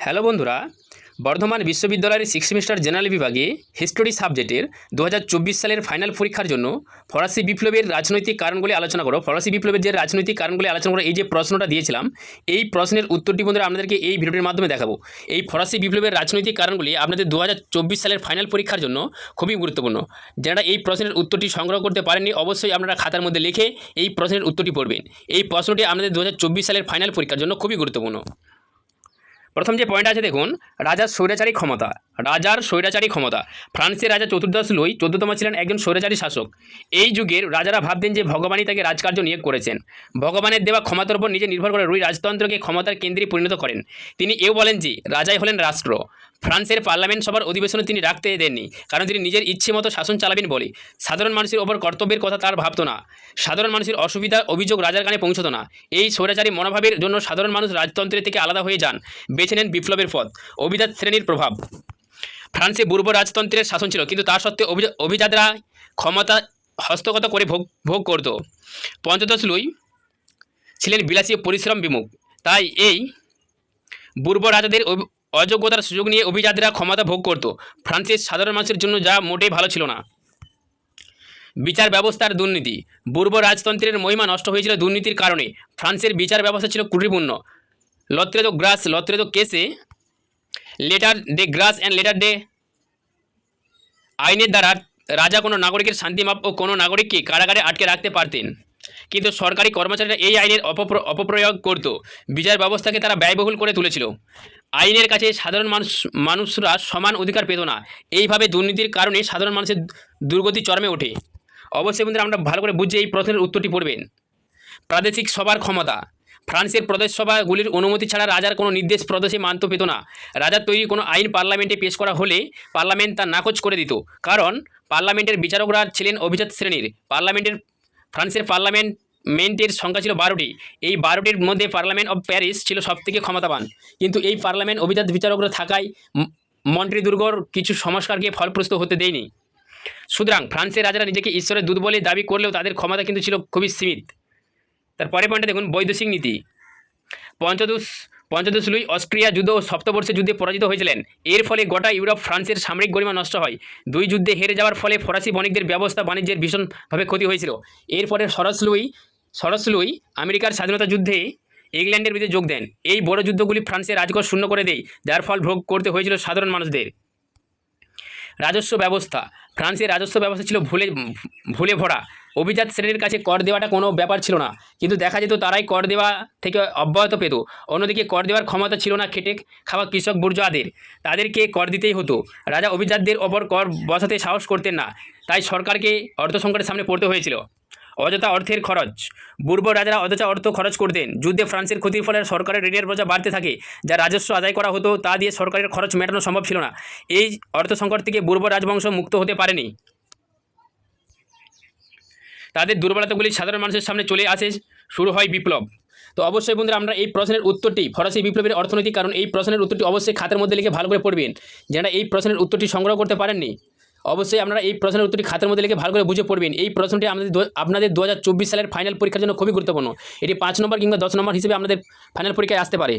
Hello বন্ধুরা, বর্ধমান বিশ্ববিদ্যালয়ের six semester general বিভাগে হিস্টোরি সাবজেক্টের 2024 সালের ফাইনাল পরীক্ষার জন্য ফরাসি বিপ্লবের রাজনৈতিক কারণগুলি আলোচনা করো। ফরাসি বিপ্লবের যে রাজনৈতিক কারণগুলি আলোচনা করো, এই যে প্রশ্নটা দিয়েছিলাম, এই প্রশ্নের উত্তরটি বন্ধুরা আপনাদেরকে এই ভিডিওটির মাধ্যমে দেখাবো। এই ফরাসি বিপ্লবের রাজনৈতিক কারণগুলি আপনাদের 2024 সালের ফাইনাল পরীক্ষার জন্য খুবই গুরুত্বপূর্ণ। যারা এই প্রশ্নের উত্তরটি সংগ্রহ করতে পারেননি, অবশ্যই আপনারা খাতার মধ্যে লিখে এই প্রশ্নের উত্তরটি পড়বেন। এই প্রশ্নটি আপনাদের 2024 সালের ফাইনাল পরীক্ষার জন্য খুবই গুরুত্বপূর্ণ। প্রথম যে পয়েন্ট আছে দেখুন, রাজার স্বৈরাচারী ক্ষমতা। রাজার স্বৈরাচারী ক্ষমতা। ফ্রান্সের রাজা চতুর্দশ লুই 14তম ছিলেন একজন স্বৈরাচারী শাসক। এই যুগের রাজারা ভাবতেন যে ভগবানই তাকে রাজকার্য নিয়োগ করেছেন। ভগবানের দেওয়া ক্ষমতার উপর নিজে নির্ভর করে লুই রাজতন্ত্রকে ক্ষমতার কেন্দ্রে পরিণত করেন। তিনি এও বলেন যে রাজাই হলেন রাষ্ট্র। ফ্রান্সের পার্লামেন্ট সভার অধিবেশনে তিনি রাখতে দেননি, কারণ তিনি নিজের ইচ্ছে মতো শাসন চালাবেন বলে। সাধারণ মানুষের ওপর কর্তব্যের কথা তার ভাবতো না। সাধারণ মানুষের অসুবিধা অভিযোগ রাজার কানে পৌঁছতো না। এই স্বৈরাচারী মনোভাবের জন্য সাধারণ মানুষ রাজতন্ত্রের থেকে আলাদা হয়ে যান, বেছে নেন বিপ্লবের পথ। অভিজাত শ্রেণীর প্রভাব। ফ্রান্সে পূর্ব রাজতন্ত্রের শাসন ছিল, কিন্তু তা সত্ত্বেও অভিজাতরা ক্ষমতা হস্তগত করে ভোগ করত। পঞ্চদশ লুই ছিলেন বিলাসী পরিশ্রম বিমুখ, তাই এই পূর্ব রাজাদের অযোগ্যতার সুযোগ নিয়ে অভিজাতরা ক্ষমতা ভোগ করত। ফ্রান্সের সাধারণ মানুষের জন্য যা মোটেই ভালো ছিল না। বিচার ব্যবস্থার দুর্নীতি। পূর্ব রাজতন্ত্রের মহিমা নষ্ট হয়েছিল দুর্নীতির কারণে। ফ্রান্সের বিচার ব্যবস্থা ছিল ত্রুটিপূর্ণ। লত্রে দো কেসে letter day glass and letter day আইনের দ্বারা রাজা কোনো নাগরিকের শান্তিমাপ ও কোনো নাগরিককে কারাগারে আটকে রাখতে পারতেন, কিন্তু সরকারি কর্মচারীরা এই আইনের অপপ্রয়োগ করত। বিচার ব্যবস্থাকে তারা ব্যয়বহুল করে তুলেছিল। আইনের কাছে সাধারণ মানুষরা সমান অধিকার পেত না। এইভাবে দুর্নীতির কারণে সাধারণ মানুষের দুর্গতি চরমে ওঠে। অবশ্যই বন্ধুরা আমরা ভালো করে বুঝে এই প্রশ্নের উত্তরটি পড়বেন। প্রাদেশিক সভার ক্ষমতা। ফ্রান্সের প্রদেশ সভাগুলির অনুমতি ছাড়া রাজার কোনো নির্দেশ প্রদেশে মানত পেত না। রাজার তৈরি কোনো আইন পার্লামেন্টে পেশ করা হলে পার্লামেন্ট তা নাকচ করে দিত, কারণ পার্লামেন্টের বিচারকরা ছিলেন অভিজাত শ্রেণীর। ফ্রান্সের পার্লামেন্টের সংখ্যা ছিল 12টি। এই 12টির মধ্যে পার্লামেন্ট অব প্যারিস ছিল সবথেকে ক্ষমতাবান, কিন্তু এই পার্লামেন্ট অভিজাত বিচারকরা থাকায় মন্ট্রি দুর্গর কিছু সংস্কারকে ফলপ্রসূ হতে দেয়নি। সুতরাং ফ্রান্সের রাজারা নিজেকে ঈশ্বরের দূত বলে দাবি করলেও তাদের ক্ষমতা কিন্তু ছিল খুবই সীমিত। তার পরের পয়েন্টে দেখুন, বৈদেশিক নীতি। পঞ্চদশ লুই অস্ট্রিয়া যুদ্ধ ও সপ্তবর্ষের যুদ্ধে পরাজিত হয়েছিলেন। এর ফলে গোটা ইউরোপ ফ্রান্সের সামরিক গরিমা নষ্ট হয়। দুই যুদ্ধে হেরে যাওয়ার ফলে ফরাসি বণিকদের ব্যবস্থা বাণিজ্যের ভীষণভাবে ক্ষতি হয়েছিল। এরপরে ষোড়শ লুই আমেরিকার স্বাধীনতা যুদ্ধে ইংল্যান্ডের বিরুদ্ধে যোগ দেন। এই বড় যুদ্ধগুলি ফ্রান্সের রাজকোষ শূন্য করে দেয়, যার ফল ভোগ করতে হয়েছিল সাধারণ মানুষদের। রাজস্ব ব্যবস্থা। ফ্রান্সের রাজস্ব ব্যবস্থা ছিল ভুলে ভরা। অভিজাত শ্রেণীর কাছে কর দেওয়াটা কোনো ব্যাপার ছিল না, কিন্তু দেখা যেত তারাই কর দেওয়া থেকে অব্যাহত পেত। অন্যদিকে কর দেওয়ার ক্ষমতা ছিল না খেটে খাওয়া কৃষক বুর্জোয়াদের, তাদেরকে কর দিতেই হতো। রাজা অভিজাতদের ওপর কর বসাতে সাহস করতেন না, তাই সরকারকে অর্থ সংকটের সামনে পড়তে হয়েছিল। অযথা অর্থের খরচ। পূর্ব রাজারা অযথা অর্থ খরচ করতেন। যুদ্ধে ফ্রান্সের ক্ষতির ফলে সরকারের ঋণের বোঝা বাড়তে থাকে। যা রাজস্ব আদায় করা হতো তা দিয়ে সরকারের খরচ মেটানো সম্ভব ছিল না। এই অর্থ সংকট থেকে পূর্ব রাজবংশ মুক্ত হতে পারেনি। তাদের দুর্বলতাগুলি সাধারণ মানুষের সামনে চলে আসে, শুরু হয় বিপ্লব। তো অবশ্যই বন্ধুরা আমরা এই প্রশ্নের উত্তরটি, ফরাসি বিপ্লবের অর্থনৈতিক কারণ, এই প্রশ্নের উত্তরটি অবশ্যই খাতার মধ্যে লিখে ভালো করে পড়বেন। যারা এই প্রশ্নের উত্তরটি সংগ্রহ করতে পারেননি, অবশ্যই আপনারা এই প্রশ্নের উত্তরটি খাতার মধ্যে লিখে ভালো করে বুঝে পড়বেন। এই প্রশ্নটি আপনাদের 2024 সালের ফাইনাল পরীক্ষার জন্য খুবই গুরুত্বপূর্ণ। এটি 5 নম্বর কিংবা 10 নম্বর হিসেবে আপনাদের ফাইনাল পরীক্ষায় আসতে পারে।